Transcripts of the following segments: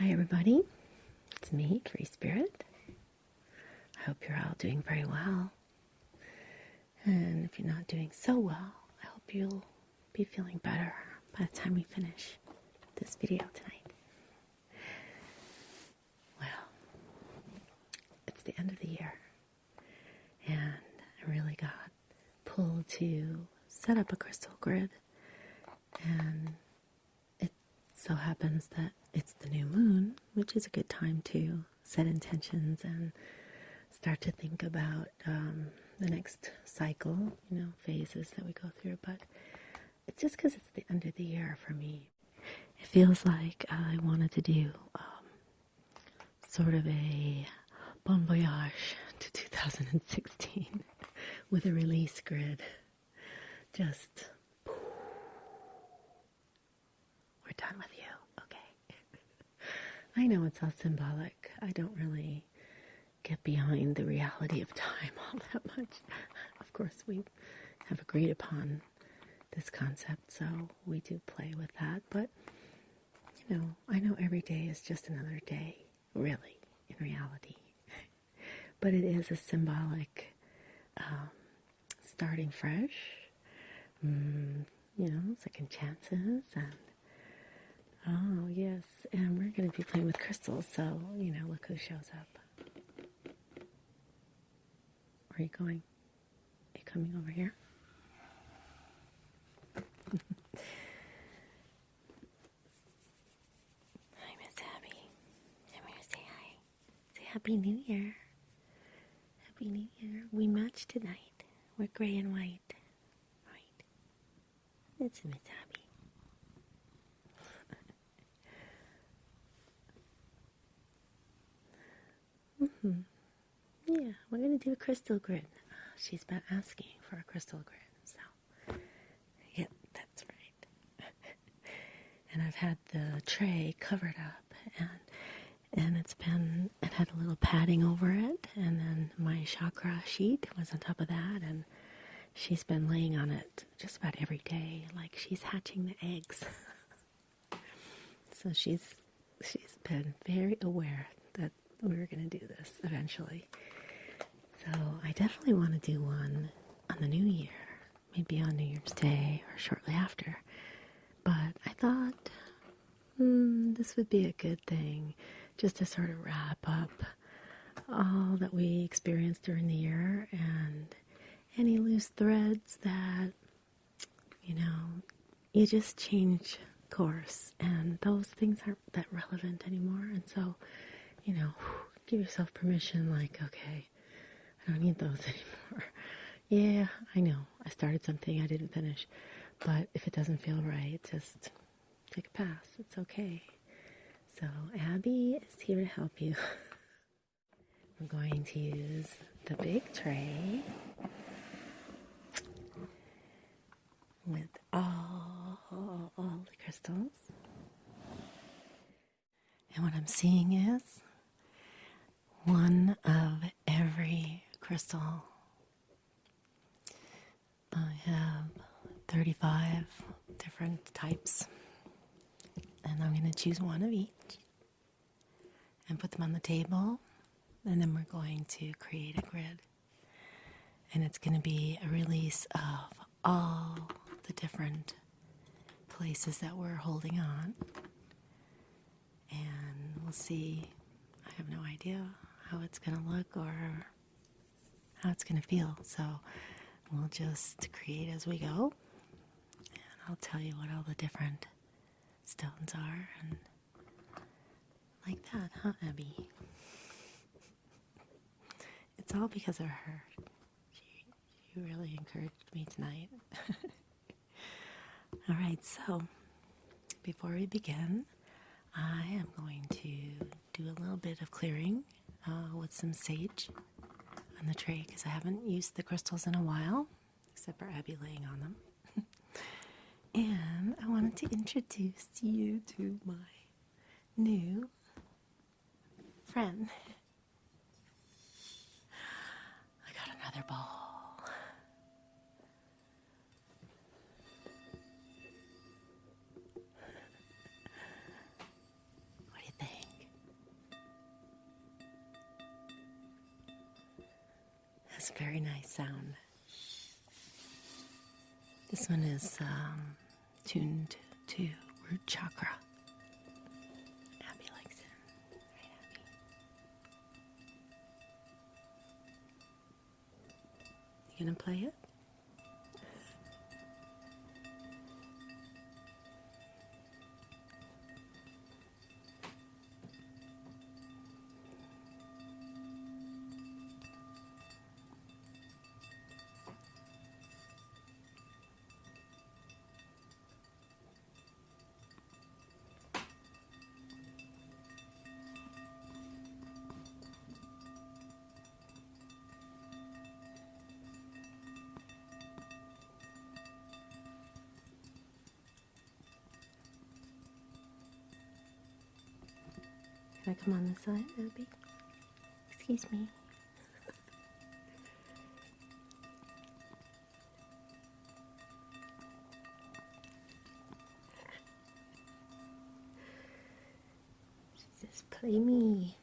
Hi everybody, it's me, Free Spirit. I hope you're all doing very well. And if you're not doing so well, I hope you'll be feeling better by the time we finish this video tonight. Well, it's the end of the year, and I really got pulled to set up a crystal grid, and it so happens that it's the new moon, which is a good time to set intentions and start to think about the next cycle, phases that we go through. But it's just because it's the end of the year for me. It feels like I wanted to do sort of a bon voyage to 2016 with a release grid. Just, we're done with you, okay? I know it's all symbolic. I don't really get behind the reality of time all that much. Of course, we have agreed upon this concept, so we do play with that. But, I know every day is just another day, really, in reality. But it is a symbolic starting fresh, second chances, and oh, yes, and we're going to be playing with crystals, so, look who shows up. Where are you going? Are you coming over here? Hi, Miss Abby. Come here, say hi. Say Happy New Year. Happy New Year. We match tonight. We're gray and white. Right. It's Miss Abby. Yeah, we're going to do a crystal grid. She's been asking for a crystal grid, so yeah, that's right. And I've had the tray covered up, and it had a little padding over it, and then my chakra sheet was on top of that, and she's been laying on it just about every day, like she's hatching the eggs. So she's been very aware that we were going to do this eventually. So I definitely want to do one on the new year, maybe on New Year's Day or shortly after. But I thought this would be a good thing just to sort of wrap up all that we experienced during the year and any loose threads that, you just change course, and those things aren't that relevant anymore. And so, give yourself permission, like, okay, I don't need those anymore. Yeah, I know, I started something I didn't finish, but if it doesn't feel right, just take a pass. It's okay. So Abby is here to help you. I'm going to use the big tray with all the crystals. And what I'm seeing is one of every crystal. I have 35 different types, and I'm going to choose one of each and put them on the table, and then we're going to create a grid. And it's going to be a release of all the different places that we're holding on, and we'll see. I have no idea how it's going to look or how it's going to feel, so we'll just create as we go, and I'll tell you what all the different stones are, and like that, huh, Abby? It's all because of her. She really encouraged me tonight. All right, so before we begin, I am going to do a little bit of clearing with some sage on the tray, because I haven't used the crystals in a while, except for Abby laying on them. And I wanted to introduce you to my new friend. I got another ball. What do you think? It's a very nice sound. This one is tuned to root chakra. Abby likes it. Right, Abby? You gonna play it? Can I come on this side, Abby? Excuse me. She says, play me.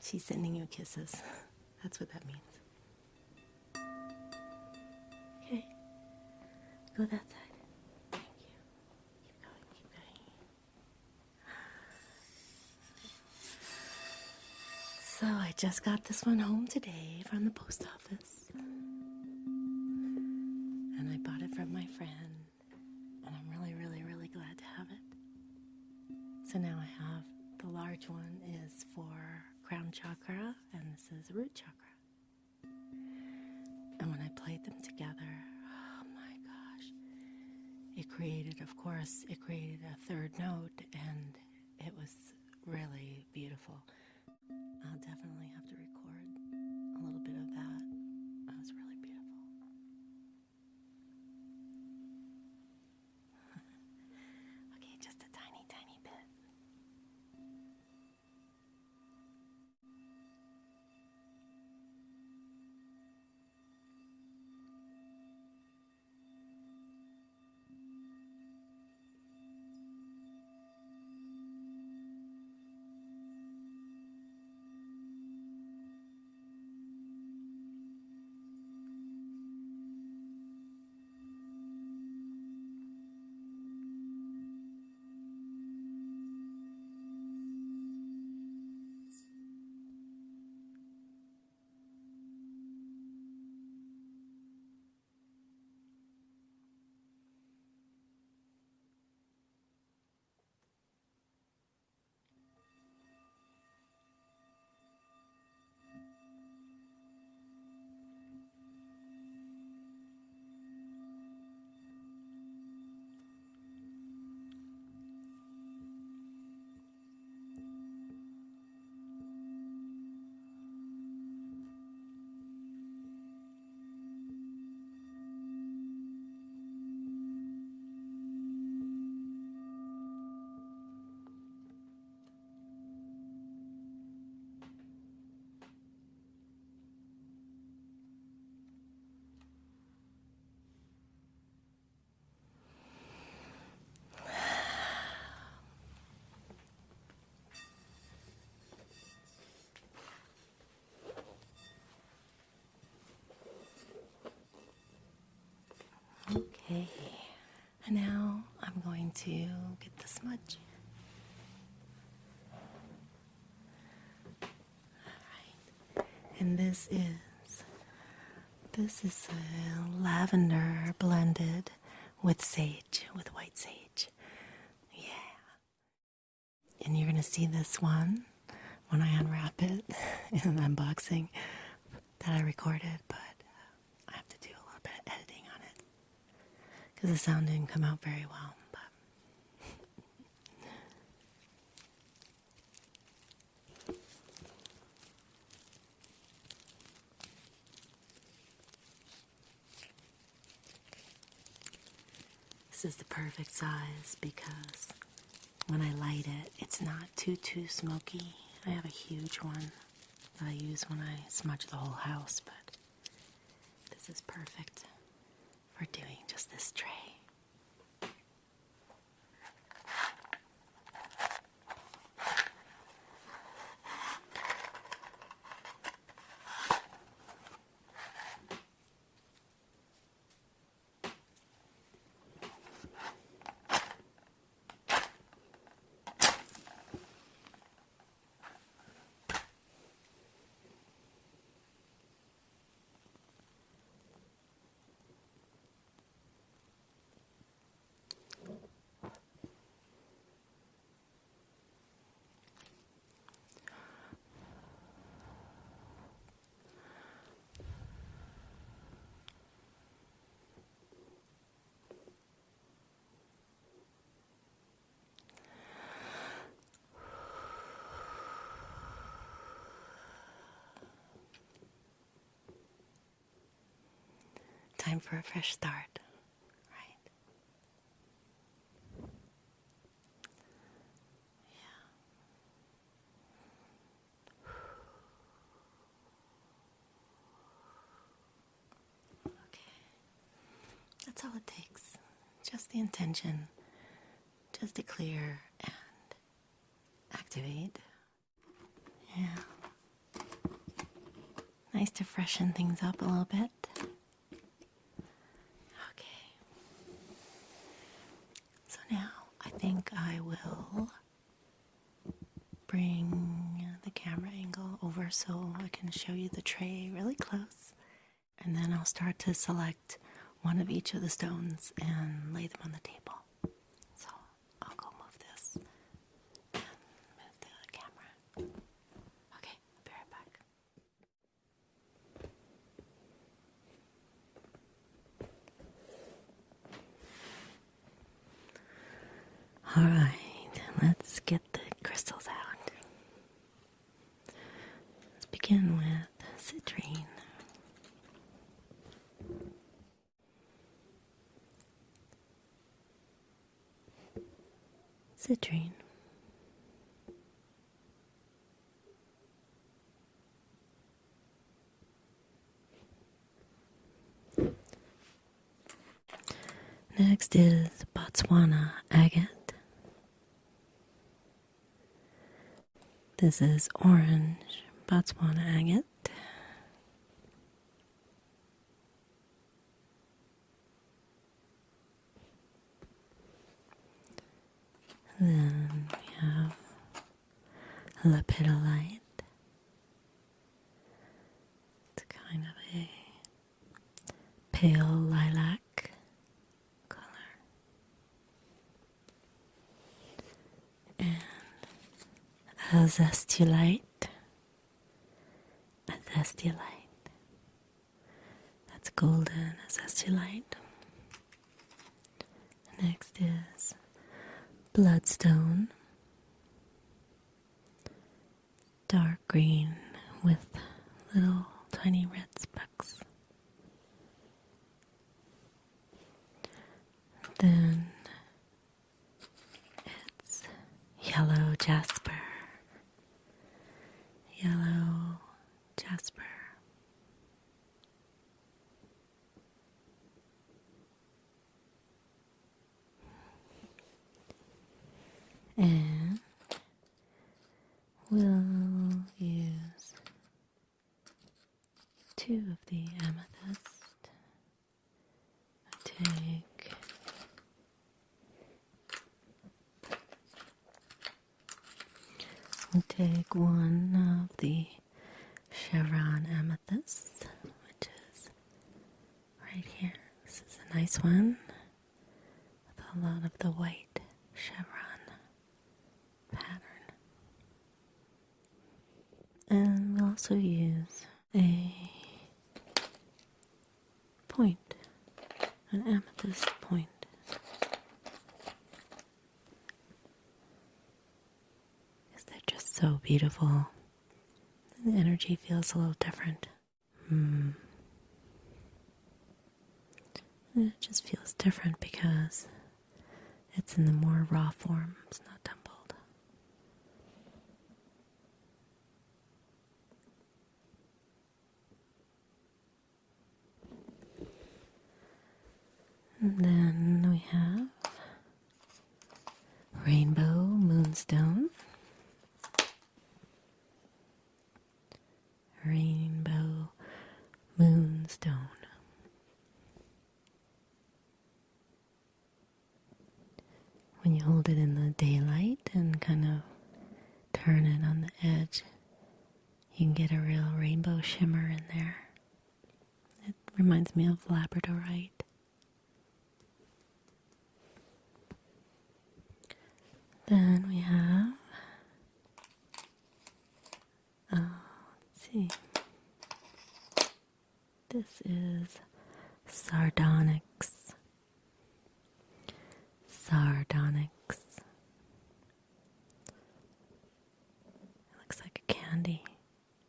She's sending you kisses. That's what that means. Okay. Go that side. Thank you. Keep going, keep going. So I just got this one home today from the post office. And I bought it from my friend. And I'm really, really, really glad to have it. So now I have the large one is for crown chakra, and this is root chakra. And when I played them together, oh my gosh, it created a third note, and it was really beautiful. I'll definitely have to record a little bit of that. That was really beautiful. Okay, just a tiny, tiny bit. Okay, and now I'm going to get the smudge. Alright, and this is lavender blended with sage, with white sage. Yeah. And you're going to see this one when I unwrap it in an unboxing that I recorded, but I have to do a little bit of editing on it because the sound didn't come out very well. But this is the perfect size because when I light it, it's not too smoky. I have a huge one that I use when I smudge the whole house, but this is perfect. for doing just this tray. Time for a fresh start, right? Yeah. Okay. That's all it takes. Just the intention. Just to clear and activate. Yeah. Nice to freshen things up a little bit. Okay. So now I think I will bring the camera angle over so I can show you the tray really close. And then I'll start to select one of each of the stones and lay them on the table. So I'll go move this and move the camera. Okay, I'll be right back. All right, let's get the crystals out. Let's begin with citrine. Citrine. Next is Botswana agate. This is orange Botswana agate. Then we have lepidolite. It's kind of a pale lilac color. And azestulite. That's golden azestulite. Next is bloodstone. Dark green with little tiny red specks. Then it's yellow jasper. Yellow jasper. And we'll use 2 of the amethyst. Take 1 of the chevron amethyst, which is right here. This is a nice one with a lot of the white chevron pattern. And we'll also use a point, an amethyst point. Because they're just so beautiful. The energy feels a little different. It just feels different because it's in the more raw form. It's not templed. And then we have rainbow moonstone. Rainbow moonstone. When you hold it in the daylight and kind of turn it on the edge, you can get a real rainbow shimmer in there. It reminds me of labradorite. Then we have, let's see, this is sardonyx. Sardonyx. It looks like a candy,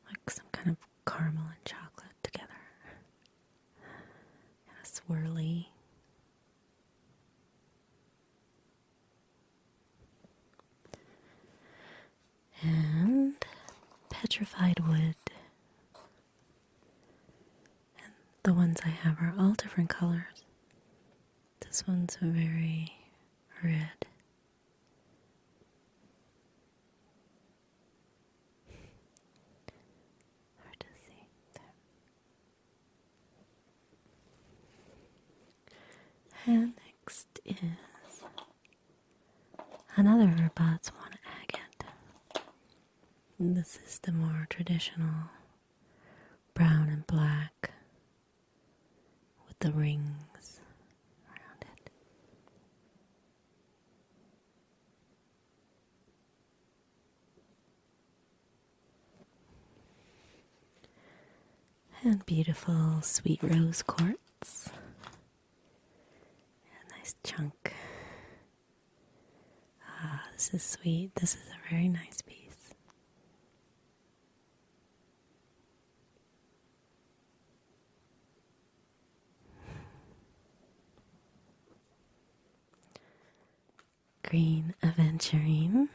like some kind of caramel and chocolate together. Kind of swirly. And petrified wood. And the ones I have are all different colors. This one's a very red. Hard to see there. And next is another Botswana agate. This is the more traditional brown and black with the rings around it. And beautiful sweet rose quartz. A nice chunk. Ah, this is sweet. This is a very nice piece. Green aventurine.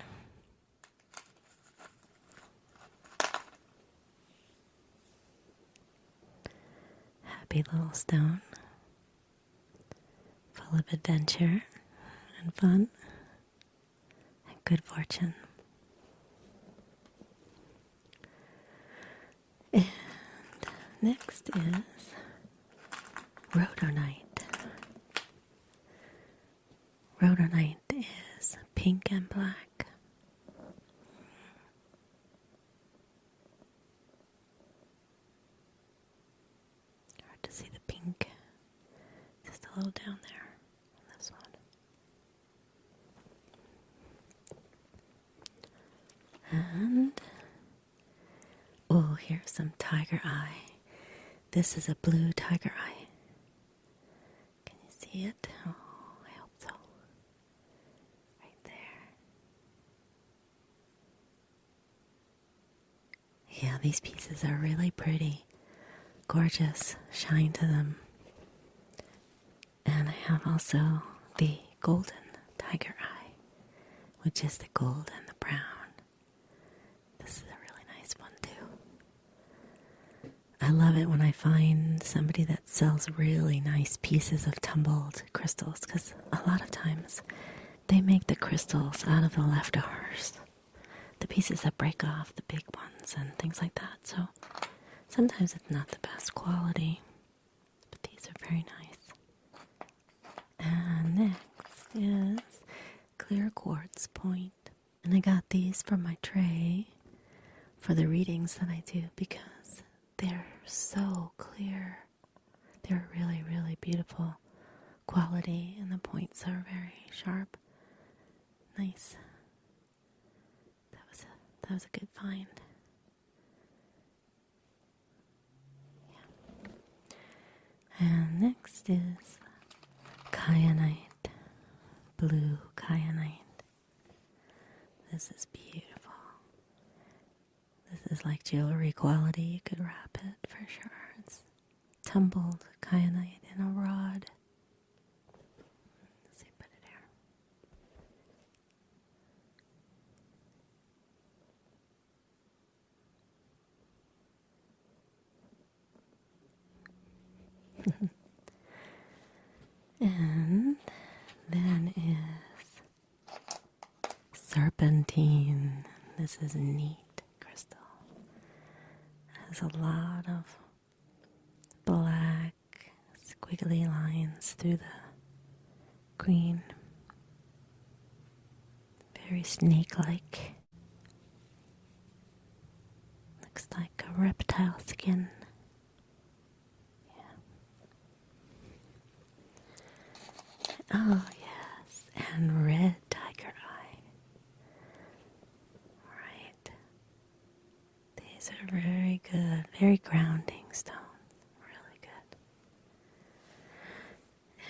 Happy little stone. Full of adventure and fun and good fortune. And next is rhodonite. Rhodonite is pink and black. Hard to see the pink. Just a little down there on this one. And, oh, here's some tiger eye. This is a blue tiger eye. Can you see it? Oh, I hope so. Right there. Yeah, these pieces are really pretty. Gorgeous shine to them. And I have also the golden tiger eye, which is the gold and the brown. This is a really nice one too. I love it when I find somebody that sells really nice pieces of tumbled crystals, because a lot of times they make the crystals out of the leftovers, the pieces that break off, the big ones and things like that. So sometimes it's not the best quality, but these are very nice. And next is clear quartz point. And I got these for my tray for the readings that I do because they're so clear. They're really, really beautiful quality, and the points are very sharp. Nice. That was a good find. Yeah. And next is kyanite, blue kyanite. This is beautiful. This is like jewelry quality. You could wrap it for sure. It's tumbled kyanite in a rod. Let's see, put it here. is a neat crystal. It has a lot of black squiggly lines through the green. Very snake-like. Looks like a reptile skin. Yeah. Oh, yes. And red tiger eye. Right. These are very good. Very grounding stones. Really good.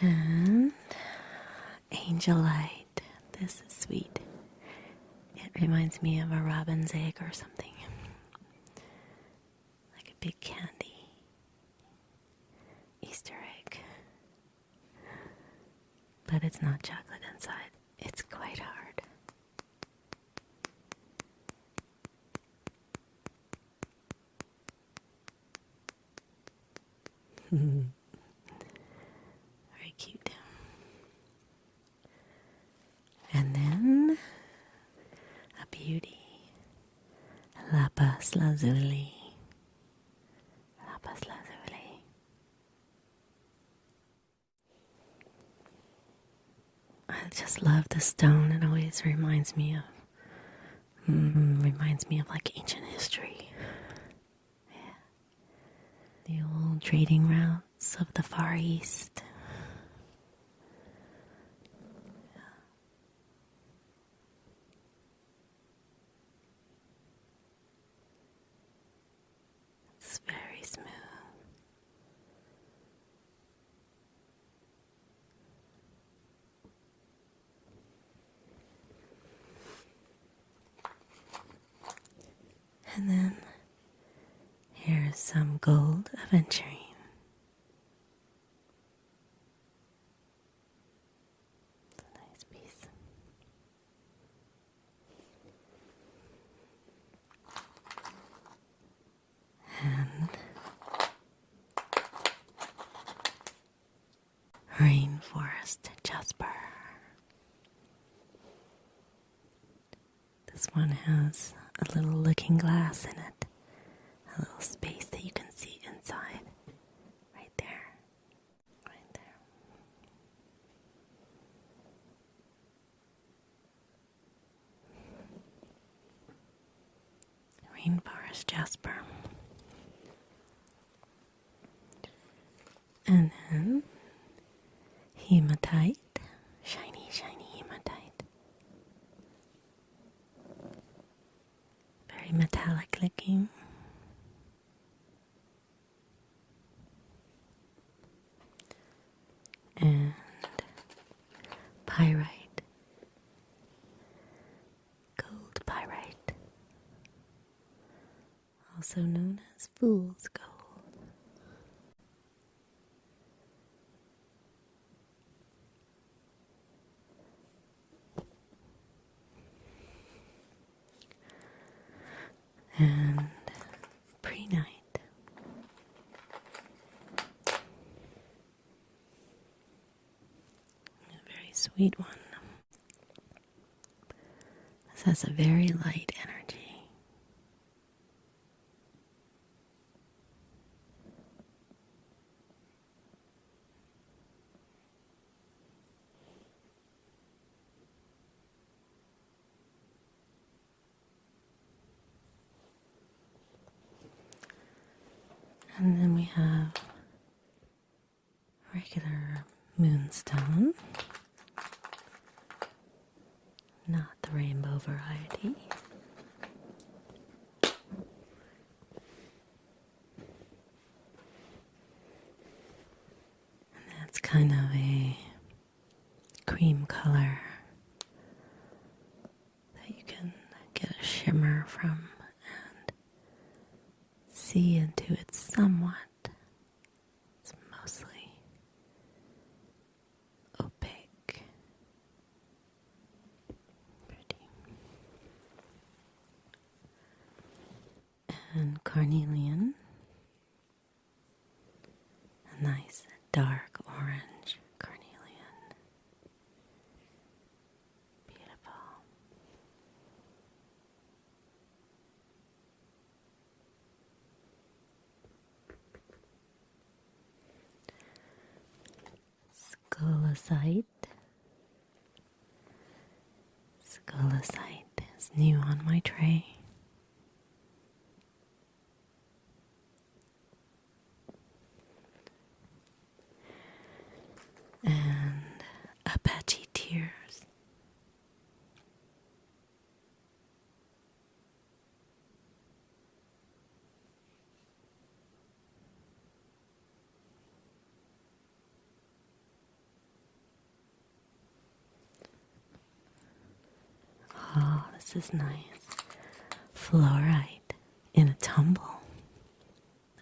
And angelite. This is sweet. It reminds me of a robin's egg or something. Like a big candy Easter egg. But it's not chocolate inside. It's quite hard. Very cute. And then a beauty. Lapis lazuli. Lapis lazuli. I just love the stone. It always reminds me of like ancient history. Yeah. The old trading routes of the Far East. It's very smooth. And then here's some gold aventurine. It's a nice piece. And rainforest jasper. This one has a little looking glass in it. A little space that you can see inside. Right there. Right there. Rainforest jasper. And then hematite. Shiny, shiny hematite. Very metallic looking. And pyrite. Gold pyrite. Also known as fool's gold. And pre-night. A very sweet one. This has a very light energy. And then we have regular moonstone, not the rainbow variety. And that's kind of a cream color that you can get a shimmer from and see into it somewhat. It's mostly opaque. Pretty. And carnelian. A nice dark orange carnelian. Beautiful. Scolasite. Scolasite is new on my tray. And Apache tears. Oh, this is nice. Fluorite in a tumble.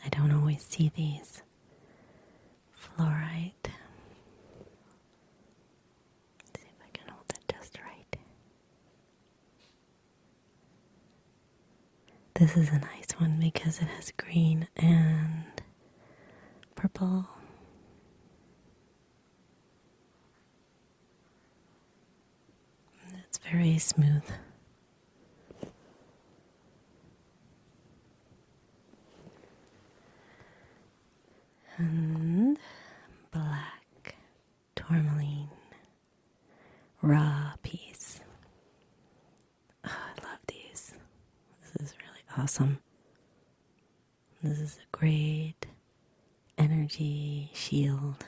I don't always see these. Fluorite. Let's see if I can hold it just right. This is a nice one because it has green and purple. It's very smooth. And black tourmaline raw piece. Oh, I love these. This is really awesome. This is a great energy shield,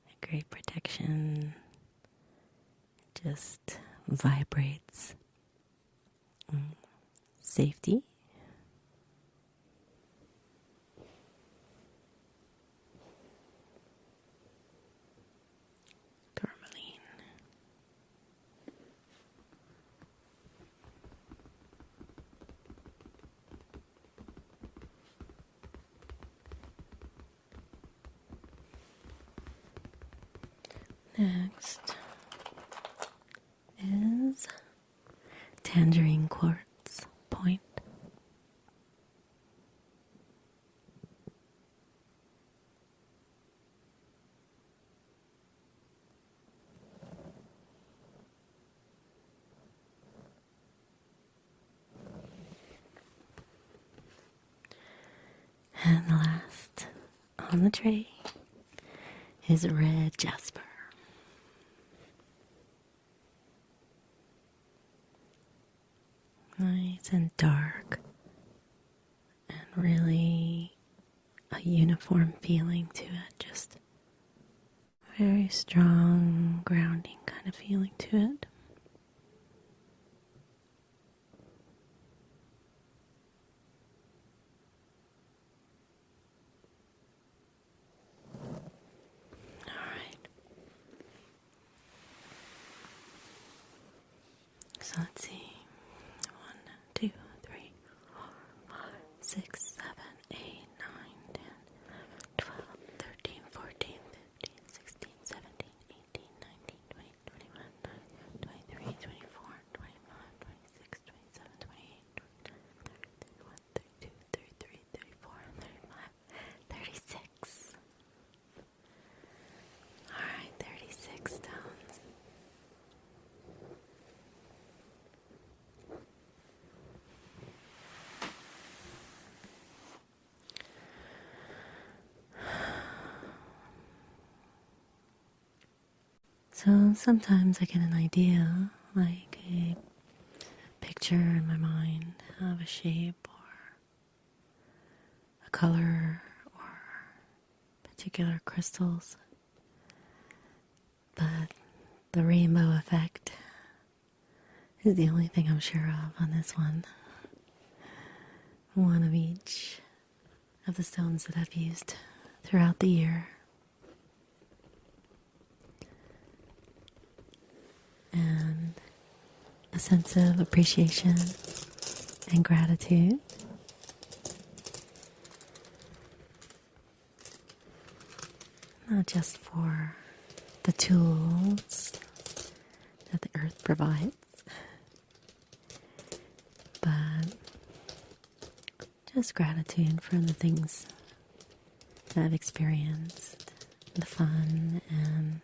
a great protection. It just vibrates safety. Tourmaline. Next is tangerine quartz point. And last on the tray is red jasper. Nice and dark and really a uniform feeling to it. Just very strong, grounding kind of feeling to it. So let's see. 1, 2, 3, 4, 5, 6, 7, 8, 9, 10, 12, 13, 14, 15, 16, 17, 18, 19, 20, 21, 23, 24, 25, 26, 27, 28, 29, 30, 31, 32, 33, 34, 35, 36. Alright, 36 tones. So sometimes I get an idea, like a picture in my mind of a shape or a color or particular crystals. But the rainbow effect is the only thing I'm sure of on this one. One of each of the stones that I've used throughout the year. And a sense of appreciation and gratitude. Not just for the tools that the earth provides, but just gratitude for the things that I've experienced, the fun, and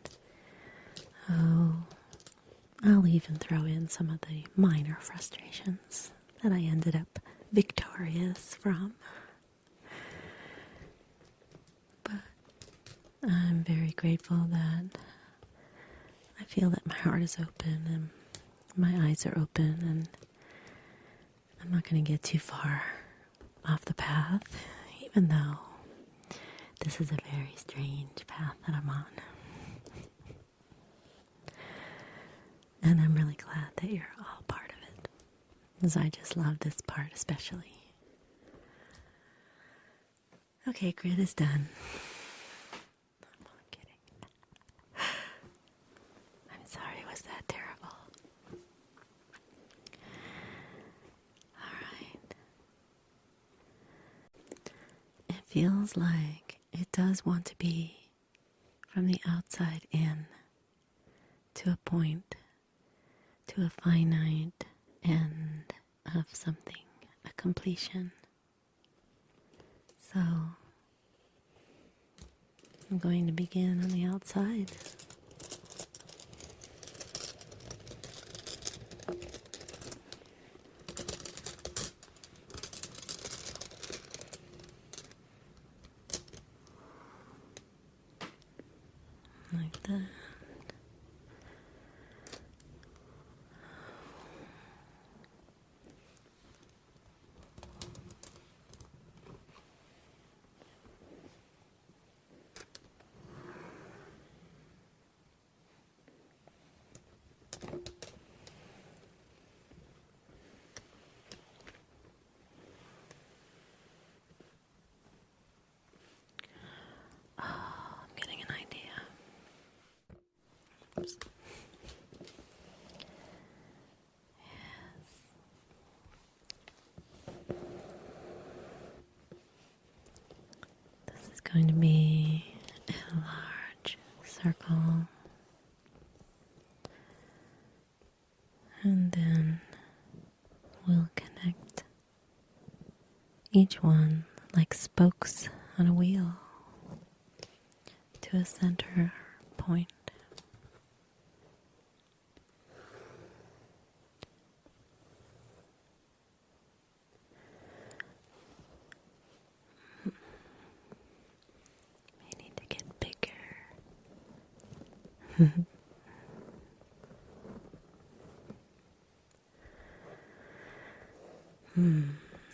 I'll even throw in some of the minor frustrations that I ended up victorious from. But I'm very grateful that I feel that my heart is open and my eyes are open, and I'm not going to get too far off the path, even though this is a very strange path that I'm on. And I'm really glad that you're all part of it, because I just love this part especially. Okay, grid is done. I'm only kidding. I'm sorry, was that terrible? Alright. It feels like it does want to be from the outside in to a point, to a finite end of something, a completion. So, I'm going to begin on the outside. Like that. I'm getting an idea. Oops. This is going to be a large circle, and then we'll connect each one like spokes on a wheel to a center point. May need to get bigger.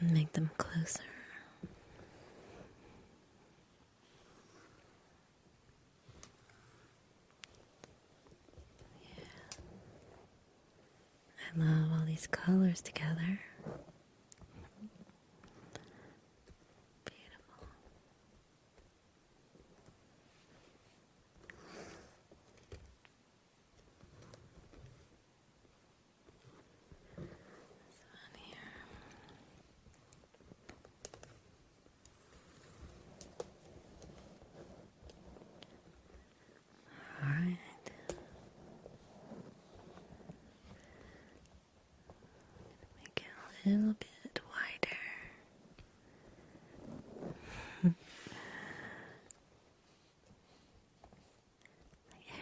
Make them closer. I love all these colors together. Beautiful. This one here. All right. Make it a little bit wider.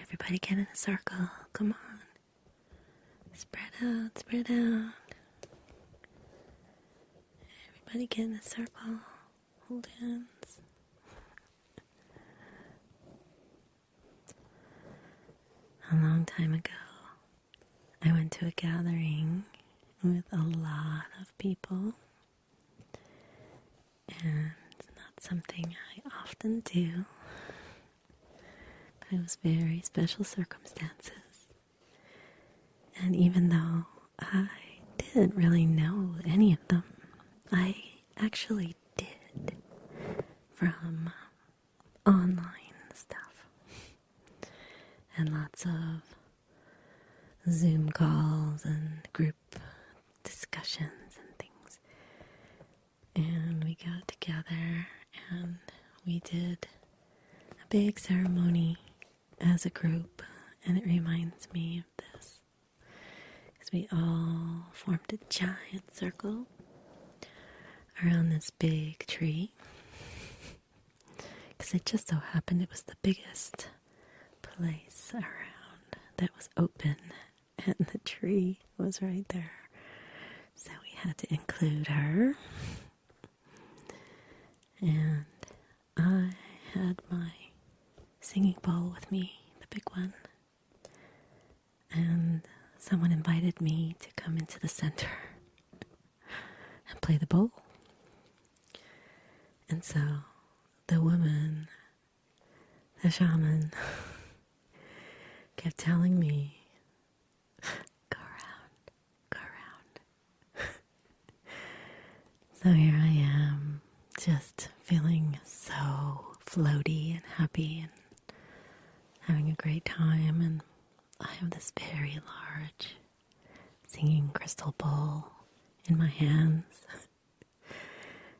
Everybody get in a circle. Come on. Spread out, spread out. Everybody get in a circle. Hold hands. A long time ago, I went to a gathering with a lot of people, and it's not something I often do, but it was very special circumstances. And even though I didn't really know any of them, I actually did from online stuff and lots of Zoom calls and group discussions and things. And we got together and we did a big ceremony as a group, and it reminds me of this because we all formed a giant circle around this big tree, because it just so happened it was the biggest place around that was open, and the tree was right there, so we had to include her. And I had my singing bowl with me, the big one. And someone invited me to come into the center and play the bowl. And so the woman, the shaman, kept telling me, go around, go around. So here I am, just feeling so floaty and happy and having a great time. And I have this very large singing crystal bowl in my hands.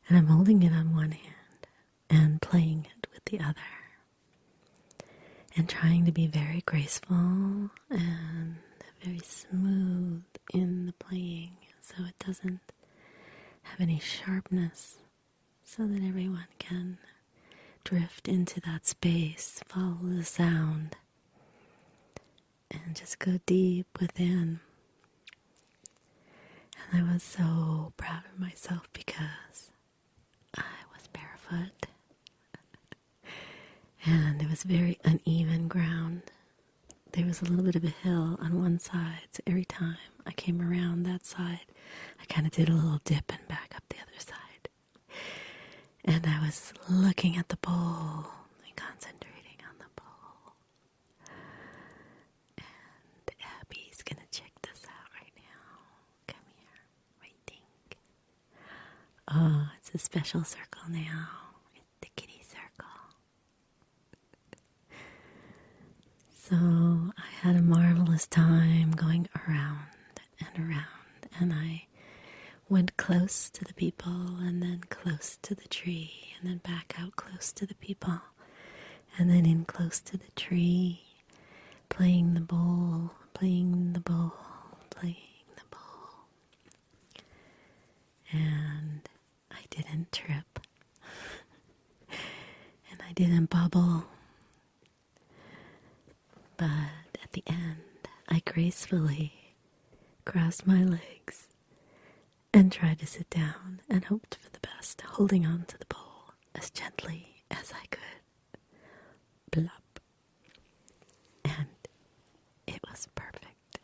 And I'm holding it on one hand and playing it with the other. And trying to be very graceful and very smooth in the playing so it doesn't have any sharpness, so that everyone can drift into that space, follow the sound, and just go deep within. And I was so proud of myself because I was barefoot and it was very uneven ground. There was a little bit of a hill on one side, so every time I came around that side, I kind of did a little dip and back up the other side. And I was looking at the bowl and concentrating on the bowl. And Abby's gonna check this out right now. Come here, waiting. Oh, it's a special circle now. It's the kitty circle. So I had a marvelous time going around and around, and I went close to the people and then close to the tree and then back out close to the people and then in close to the tree, playing the bowl, playing the bowl, playing the bowl. And I didn't trip and I didn't bubble. But at the end, I gracefully crossed my legs and tried to sit down and hoped for the best, holding on to the bowl as gently as I could. Plop. And it was perfect.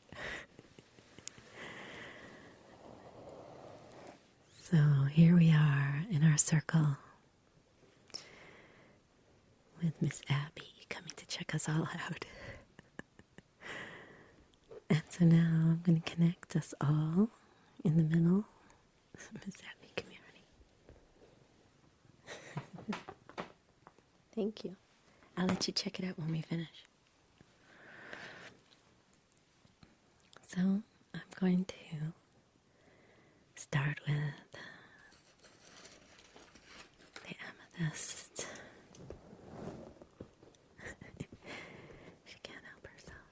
So here we are in our circle with Miss Abby coming to check us all out. And so now I'm going to connect us all in the middle. Miss Abby, come here, honey. Thank you. I'll let you check it out when we finish. So I'm going to start with the amethyst. She can't help herself.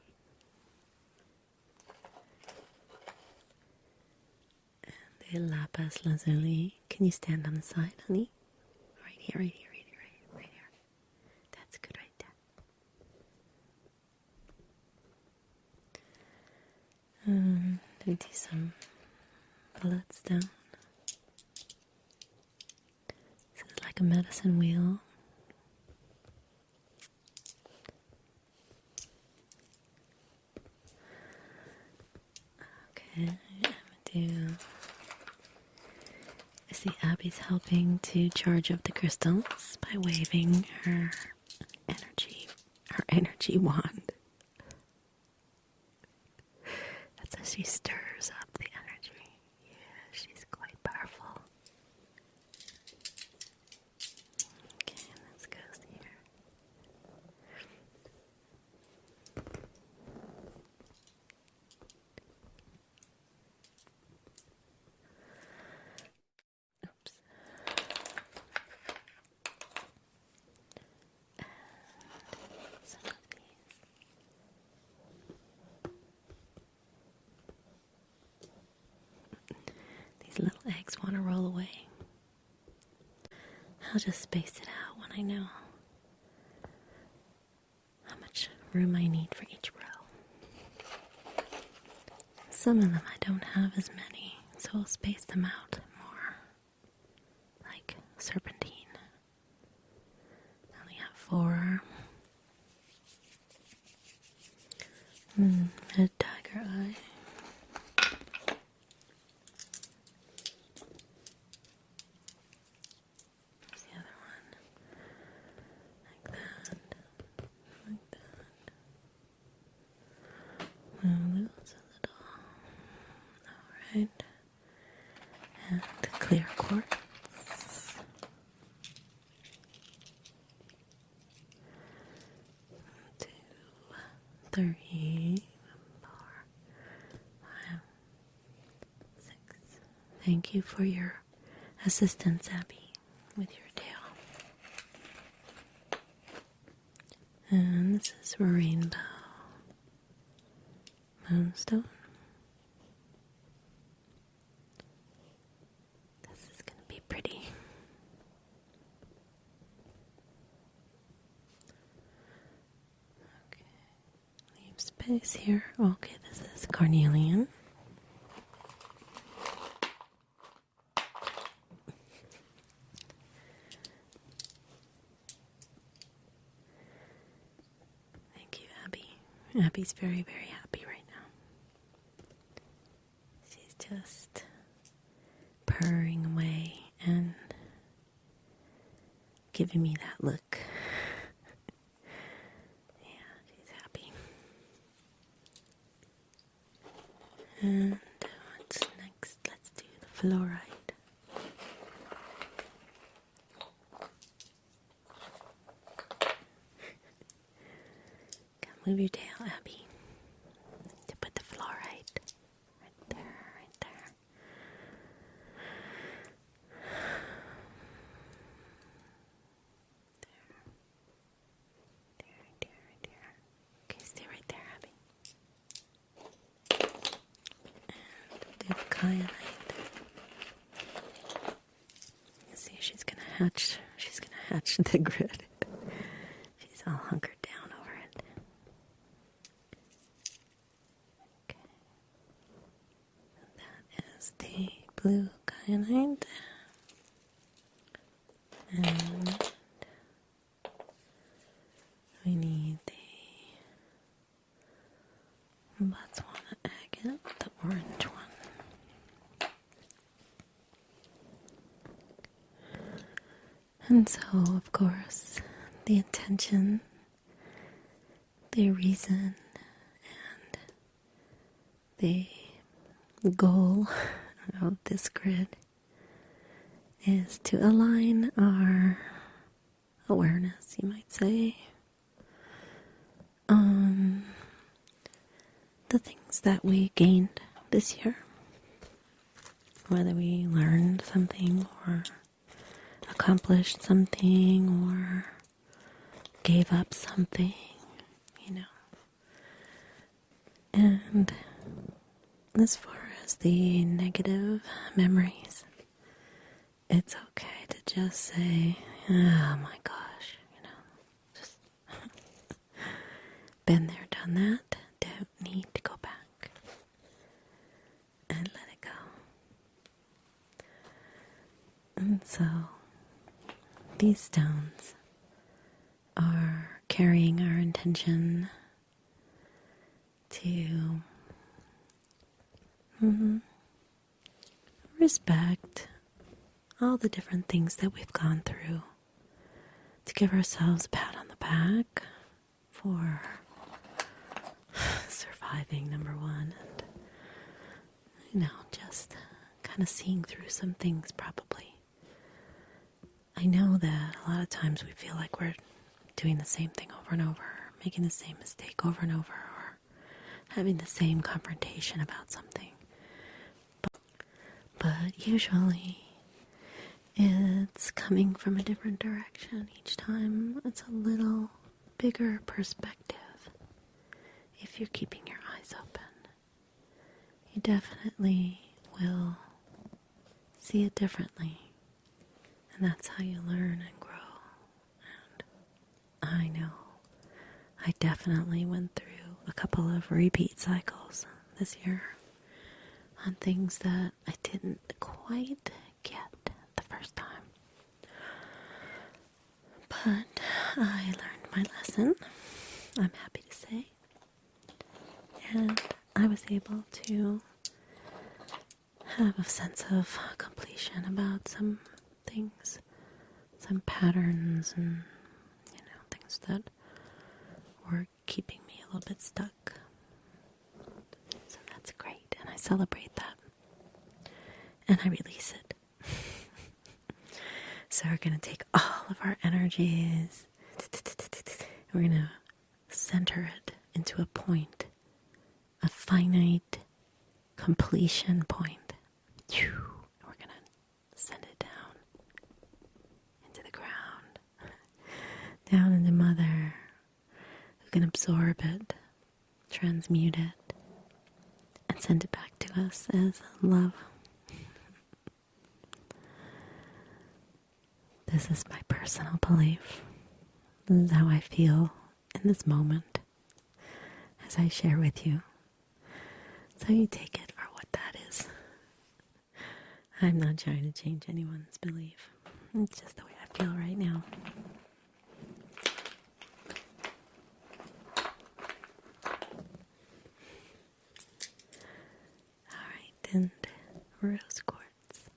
And the lapis lazuli. Can you stand on the side, honey? Right here, right here, right here, right here. That's good right there. We do some bloodstone. This is like a medicine wheel. Okay, I'm gonna do. I see Abby's helping to charge up the crystals by waving her energy wand. That's how she stirs up the energy. Yeah, she's quite powerful. Okay, this goes here. Oops. And some of these little eggs want to roll away. I'll just space it out when I know how much room I need for each row. Some of them I don't have as many, so I'll space them out more, like serpentine. I only have 4. A tiger eye. There's the other one. Like that. Like that. Move those a little. Alright. And clear quartz. 2, 3, 4, 5, 6. Thank you for your assistance, Abby, with your tail. And this is rainbow moonstone. This is going to be pretty. Okay, leave space here. Okay, this is carnelian. Thank you, Abby. Abby's very, very happy right now. She's just purring away and giving me that look. Yeah, she's happy. And what's next? Let's do the fluoride. Move your tail, Abby, to put the fluoride right there, right there. There. Okay, stay right there, Abby. And do the kyanite. You see, she's gonna hatch the grid. She's all hunkered down over it. Okay. That is the blue kyanite. And we need the Botswana agate, the orange one. And so, of course, the intention, the reason, and the goal of this grid is to align our awareness, you might say, on the things that we gained this year. Whether we learned something or accomplished something or gave up something, you know. And as far as the negative memories, it's okay to just say, oh my gosh, you know, just been there, done that, don't need to go back, and let it go. And so these stones are carrying our intention to respect all the different things that we've gone through, to give ourselves a pat on the back for surviving, number one, and, you know, just kind of seeing through some things probably. I know that a lot of times we feel like we're doing the same thing over and over, making the same mistake over and over, or having the same confrontation about something. But usually it's coming from a different direction each time. It's a little bigger perspective. If you're keeping your eyes open, you definitely will see it differently. And that's how you learn and grow. And I know I definitely went through a couple of repeat cycles this year on things that I didn't quite get the first time. But I learned my lesson, I'm happy to say. and I was able to have a sense of completion about some things, some patterns, and things that were keeping me a little bit stuck. So that's great, and I celebrate that, and I release it. So we're going to take all of our energies, we're going to center it into a point, a finite completion point. We're going to send it down into the ground, down into Mother, who can absorb it, transmute it, and send it back to us as love. This is my personal belief. This is how I feel in this moment as I share with you. So you take it for what that is. I'm not trying to change anyone's belief. It's just the way I feel right now. Alright, and rose quartz.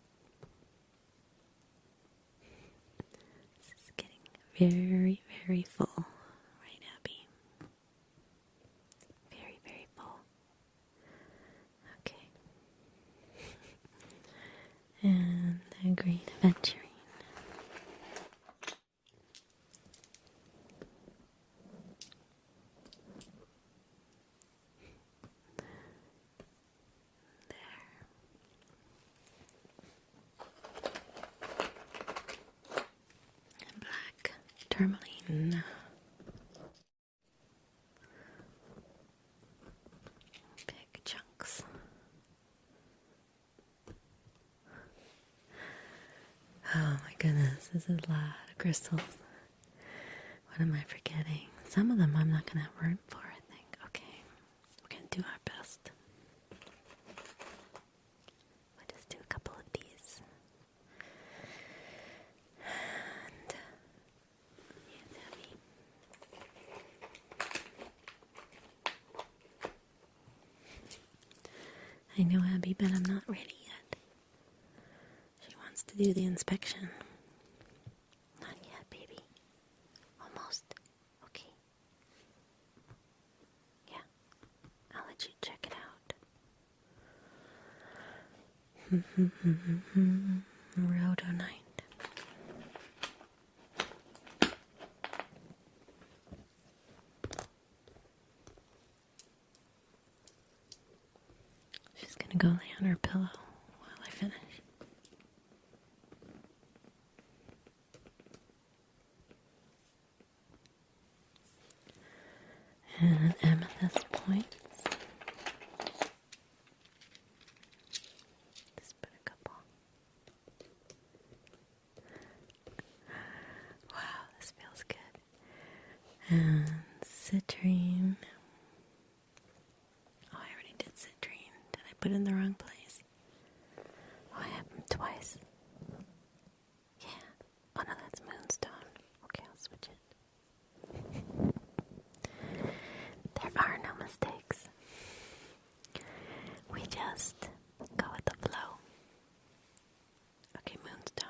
This is getting very, very full. Right, Abby? Very, very full. Okay. And the green aventurine. Tourmaline. Big chunks. Oh my goodness, this is a lot of crystals. What am I forgetting? Some of them I'm not going to have room for, I think. Okay, we're going to do our best. We'll just do a couple of these. And it's heavy. I know, Abby, but I'm not ready yet. She wants to do the inspection. Not yet, baby. Almost. Okay. Yeah. I'll let you check it out. Rhodonite. She's gonna go lay on her pillow while I finish. And amethyst points. Just put a couple. Wow, this feels good. And citrine. Oh, I already did citrine. Did I put it in the wrong place? Oh, I have them twice. Yeah. Oh no, that's moonstone. Okay, I'll switch it. There are no mistakes. We just go with the flow. Okay, moonstone.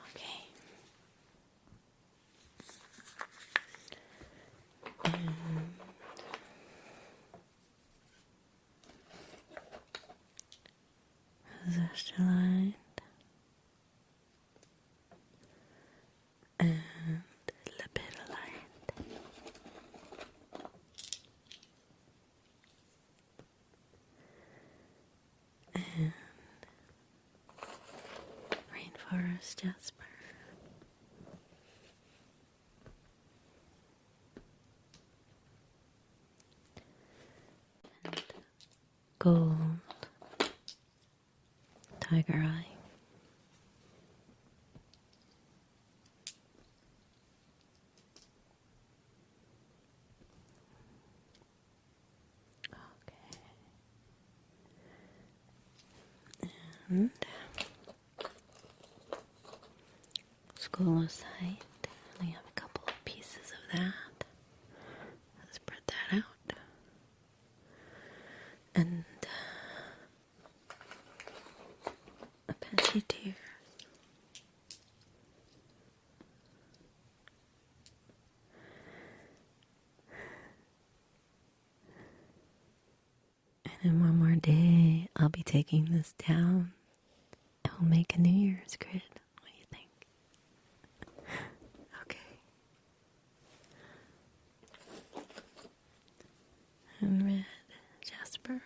Okay. Zestralite and lepidolite. And rainforest jasper. And gold tiger eye. And school aside, we have a couple of pieces of that. Let's spread that out. And Apache tears. And in one more day, I'll be taking this down. And we'll make a New Year's grid. What do you think? Okay. And red jasper.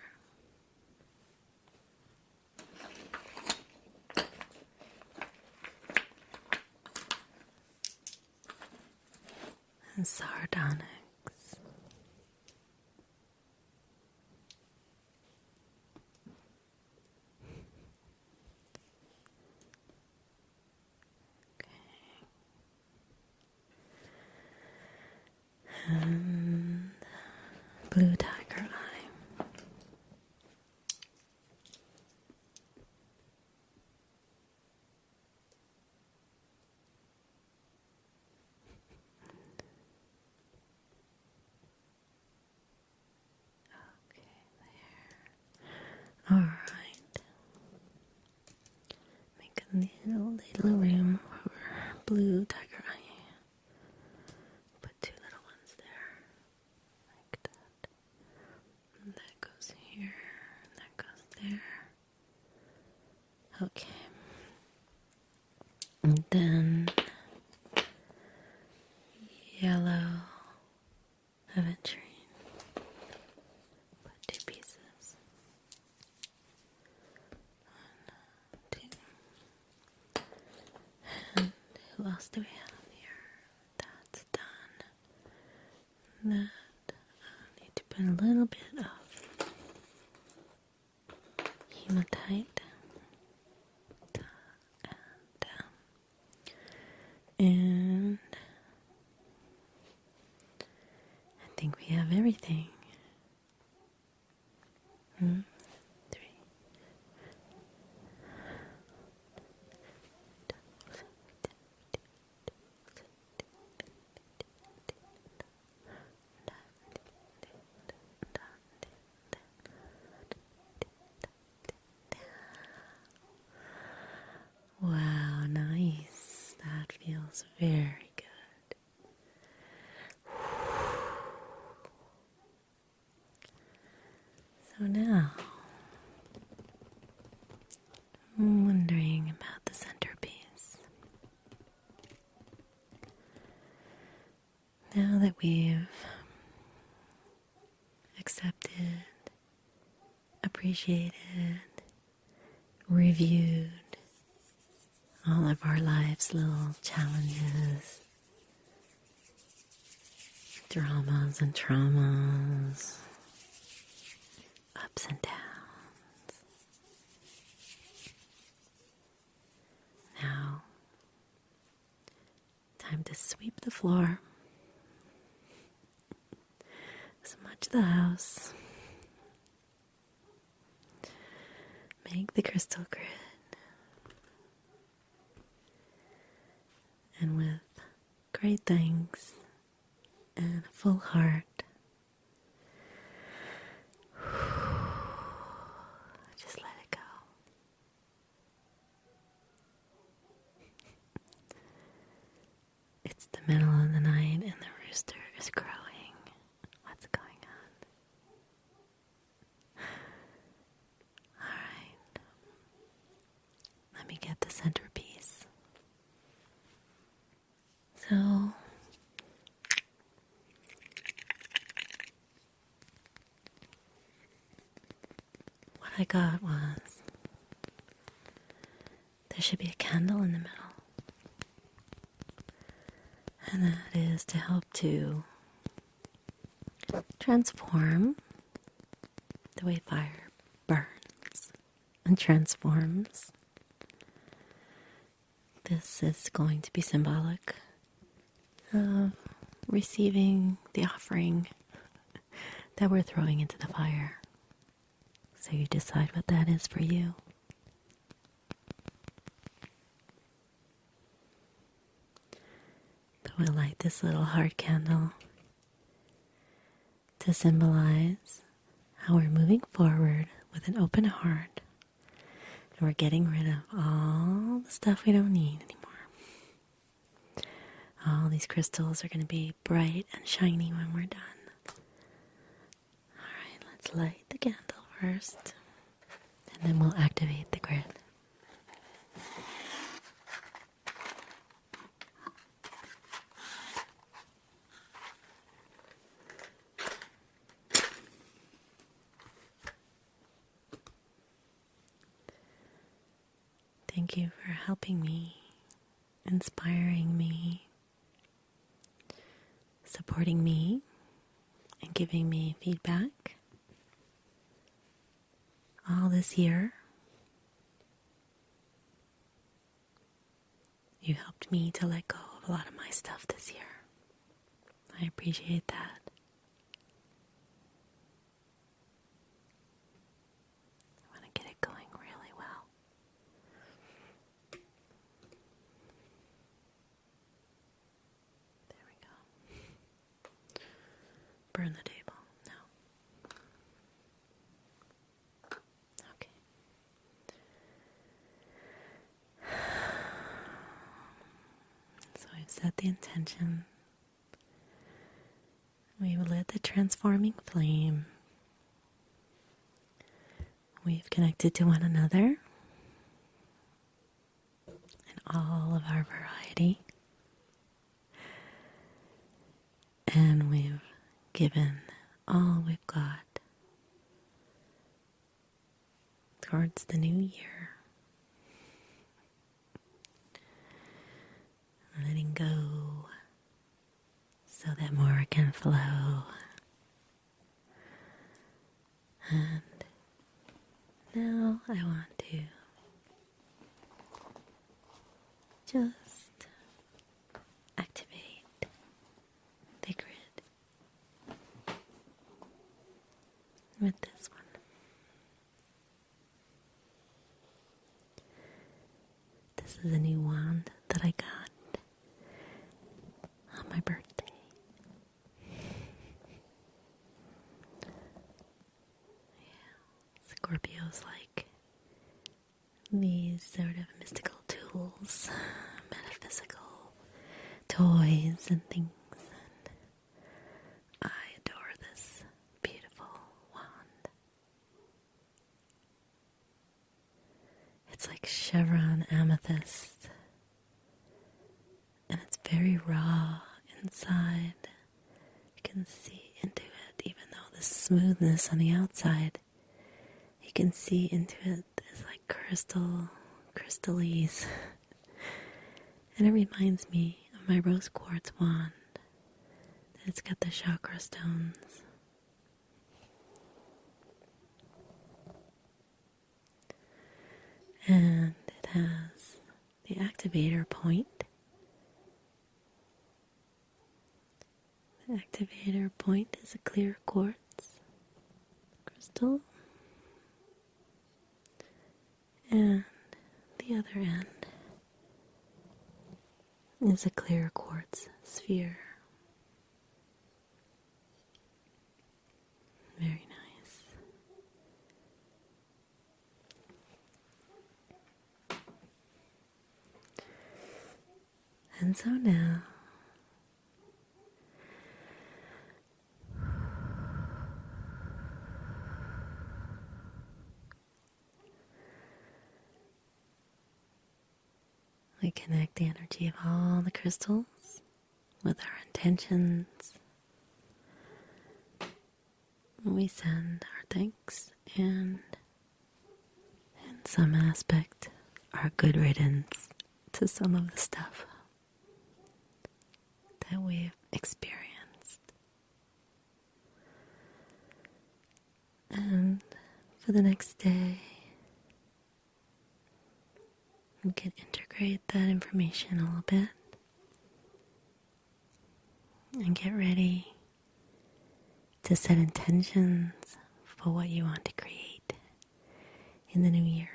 And sardonyx. And blue tiger eye. Okay, there. All right. Make a little room for blue tiger eye. Put two little ones there, like that. And that goes here, and that goes there. Okay. And then yellow aventurine. Put two pieces. 1, 2. And who else do we have here? That's done. That I need to put a little bit of hematite down. And I think we have everything. 3. Wow, nice. That feels very good. So now, I'm wondering about the centerpiece. Now that we've accepted, appreciated, reviewed all of our life's little challenges, dramas and traumas, ups and downs. Now, time to sweep the floor, smudge the house, make the crystal grid, and with great thanks and a full heart, just let it go. It's the middle of the night and the rooster is crowing. What's going on? Alright. Let me get the centerpiece. So, what I got was, there should be a candle in the middle. And that is to help to transform the way fire burns and transforms. This is going to be symbolic of receiving the offering that we're throwing into the fire. So you decide what that is for you. we'll light this little heart candle to symbolize how we're moving forward with an open heart and we're getting rid of all the stuff we don't need anymore. All these crystals are going to be bright and shiny when we're done. Alright, let's light the candle first, and then we'll activate the grid. Thank you for helping me, inspiring me, supporting me, and giving me feedback all this year. You helped me to let go of a lot of my stuff this year. I appreciate that. I want to get it going really well. There we go. Burn the table. No. Okay. So I've set the intention. We've lit the transforming flame. We've connected to one another in all of our variety. And we've given all we've got towards the new year. Letting go so that more can flow. And now I want to just activate the grid with this one. This is a new wand that I got on my birthday. Scorpios like these sort of mystical tools, metaphysical toys and things, and I adore this beautiful wand. It's like chevron amethyst, and it's very raw inside. You can see into it, even though the smoothness on the outside, you can see into it. There's like crystallese. And it reminds me of my rose quartz wand. It's got the chakra stones. And it has the activator point. The activator point is a clear quartz crystal. And the other end is a clear quartz sphere. Very nice. And so now we connect the energy of all the crystals with our intentions. We send our thanks and, in some aspect, our good riddance to some of the stuff that we've experienced. And for the next day, we can integrate that information a little bit and get ready to set intentions for what you want to create in the new year.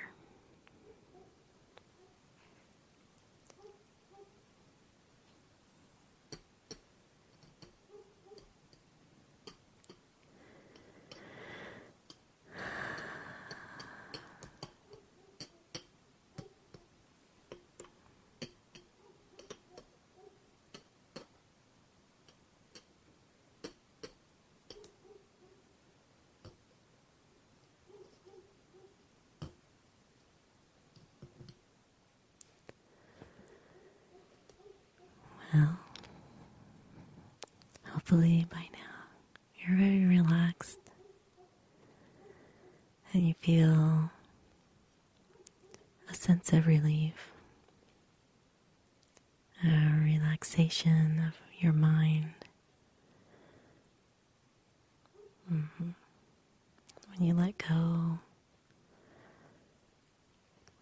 Well, hopefully by now you're very relaxed and you feel a sense of relief, a relaxation of your mind. When you let go,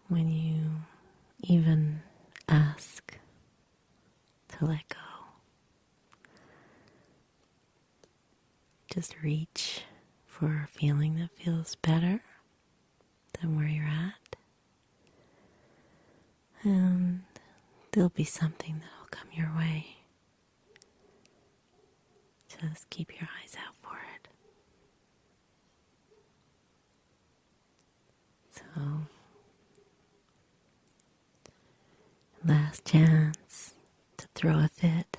when you even ask to let go, just reach for a feeling that feels better than where you're at, and there'll be something that'll come your way. Just keep your eyes out for it. So, last chance to throw a fit.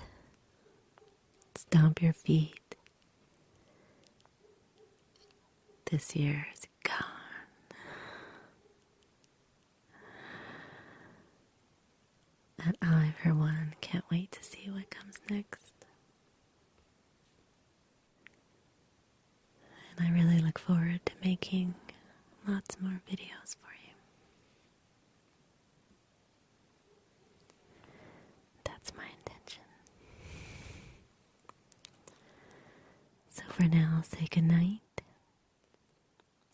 Stomp your feet. This year is gone. And I, for one, can't wait to see what comes next. And I really look forward to making lots more videos for you. That's my intention. So for now, I'll say goodnight.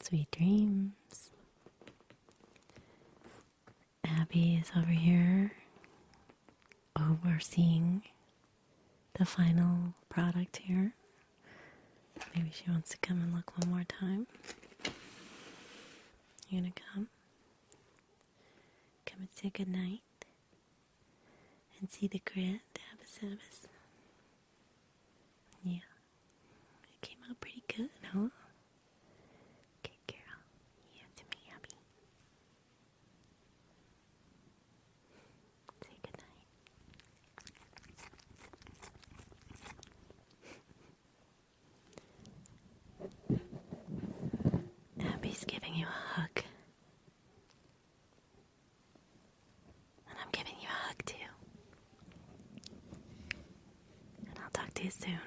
Sweet dreams. Abby is over here overseeing the final product here. Maybe she wants to come and look one more time. You gonna come? Come and say goodnight. And see the grid, Abacabas. Yeah. It came out pretty good, huh? Good girl. Yeah, to me, Abby. Say goodnight. Abby's giving you a hug. And I'm giving you a hug too. And I'll talk to you soon.